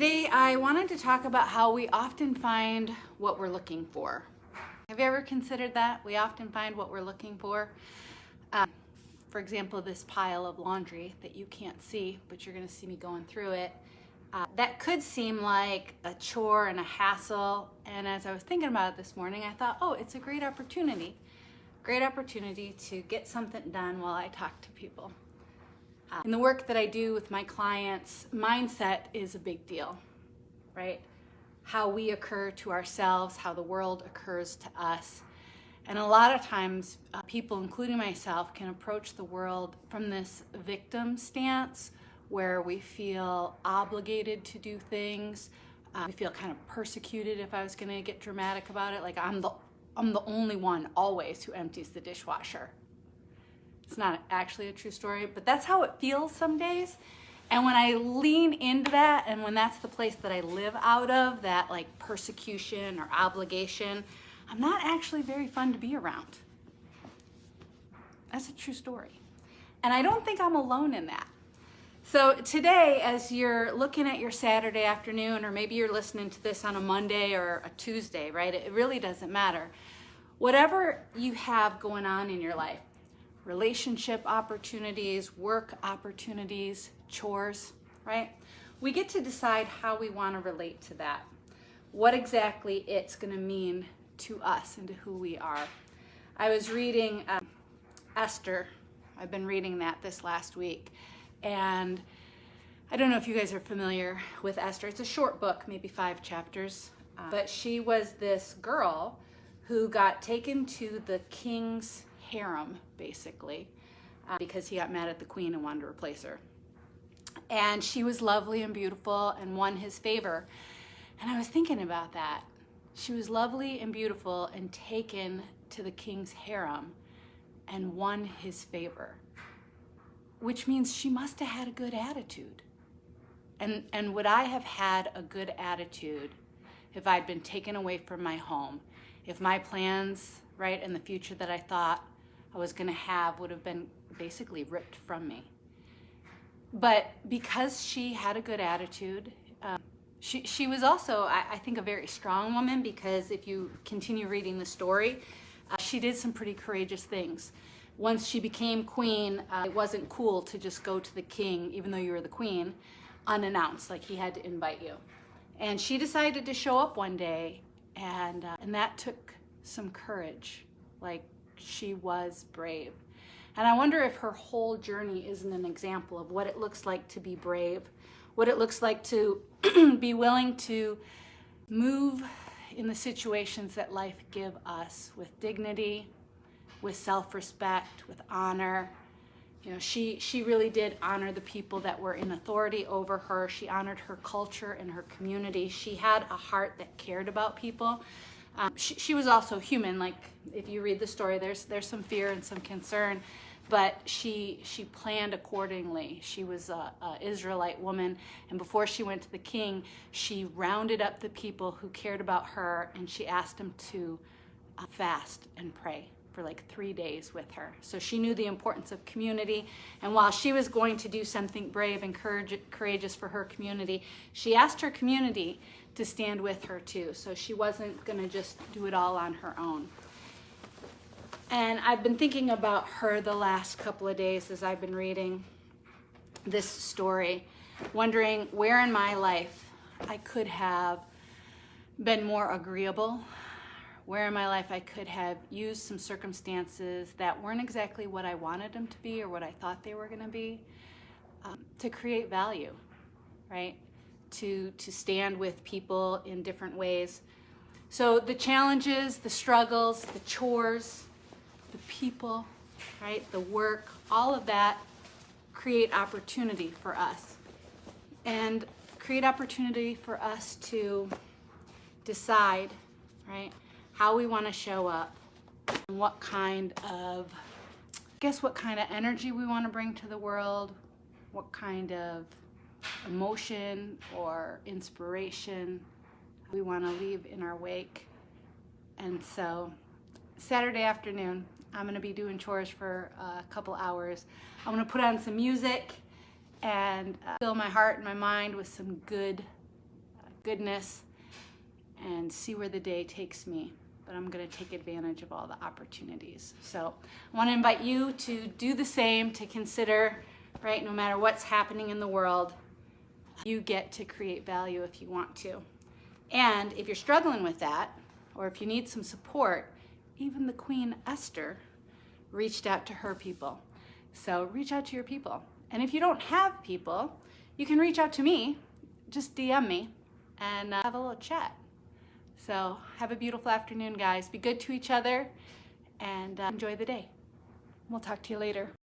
Today I wanted to talk about how we often find what we're looking for. Have you ever considered that? We often find what we're looking for. For example, this pile of laundry that you can't see, but you're going to see me going through it. That could seem like a chore and a hassle, and as I was thinking about it this morning, I thought, oh, it's a great opportunity to get something done while I talk to people. In the work that I do with my clients, mindset is a big deal, right? How we occur to ourselves, how the world occurs to us. And a lot of times, people, including myself, can approach the world from this victim stance where we feel obligated to do things. We feel kind of persecuted, if I was going to get dramatic about it. Like I'm the only one always who empties the dishwasher. It's not actually a true story, but that's how it feels some days. And when I lean into that, and when that's the place that I live out of, that like persecution or obligation, I'm not actually very fun to be around. That's a true story. And I don't think I'm alone in that. So today, as you're looking at your Saturday afternoon, or maybe you're listening to this on a Monday or a Tuesday, right? It really doesn't matter. Whatever you have going on in your life, relationship opportunities, work opportunities, chores, right? We get to decide how we want to relate to that. What exactly it's going to mean to us and to who we are. I was reading Esther. I've been reading that this last week. And I don't know if you guys are familiar with Esther. It's a short book, maybe 5 chapters. But she was this girl who got taken to the king's harem, basically, because he got mad at the queen and wanted to replace her. And she was lovely and beautiful and won his favor. And I was thinking about that. She was lovely and beautiful and taken to the king's harem and won his favor, which means she must have had a good attitude. And would I have had a good attitude if I'd been taken away from my home, if my plans, right, in the future that I thought I was going to have would have been basically ripped from me? But because she had a good attitude, she was also, I think, a very strong woman, because if you continue reading the story, she did some pretty courageous things. Once she became queen, it wasn't cool to just go to the king, even though you were the queen, unannounced, like he had to invite you. And she decided to show up one day, and that took some courage. Like, she was brave. And I wonder if her whole journey isn't an example of what it looks like to be brave, what it looks like to be willing to move in the situations that life give us with dignity, with self-respect, with honor. You know, she really did honor the people that were in authority over her. She honored her culture and her community. She had a heart that cared about people. She was also human. Like, if you read the story, there's some fear and some concern, but she planned accordingly. She was a Israelite woman, and before she went to the king, she rounded up the people who cared about her, and she asked them to fast and pray for like 3 days with her. So she knew the importance of community, and while she was going to do something brave and courageous for her community, she asked her community to stand with her too. So she wasn't going to just do it all on her own. And I've been thinking about her the last couple of days as I've been reading this story, wondering where in my life I could have been more agreeable, where in my life I could have used some circumstances that weren't exactly what I wanted them to be or what I thought they were going to be, to create value, right? To stand with people in different ways. So the challenges, the struggles, the chores, the people, right? The work, all of that create opportunity for us. And create opportunity for us to decide, right, how we want to show up, and what kind of energy we want to bring to the world, what kind of emotion or inspiration we want to leave in our wake. And so Saturday afternoon, I'm going to be doing chores for a couple hours. I'm going to put on some music and fill my heart and my mind with some good goodness and see where the day takes me. But I'm going to take advantage of all the opportunities. So I want to invite you to do the same, to consider, right, no matter what's happening in the world, you get to create value if you want to. And if you're struggling with that, or if you need some support, even the Queen Esther reached out to her people. So reach out to your people. And if you don't have people, you can reach out to me, just DM me, and have a little chat. So have a beautiful afternoon, guys. Be good to each other, and enjoy the day. We'll talk to you later.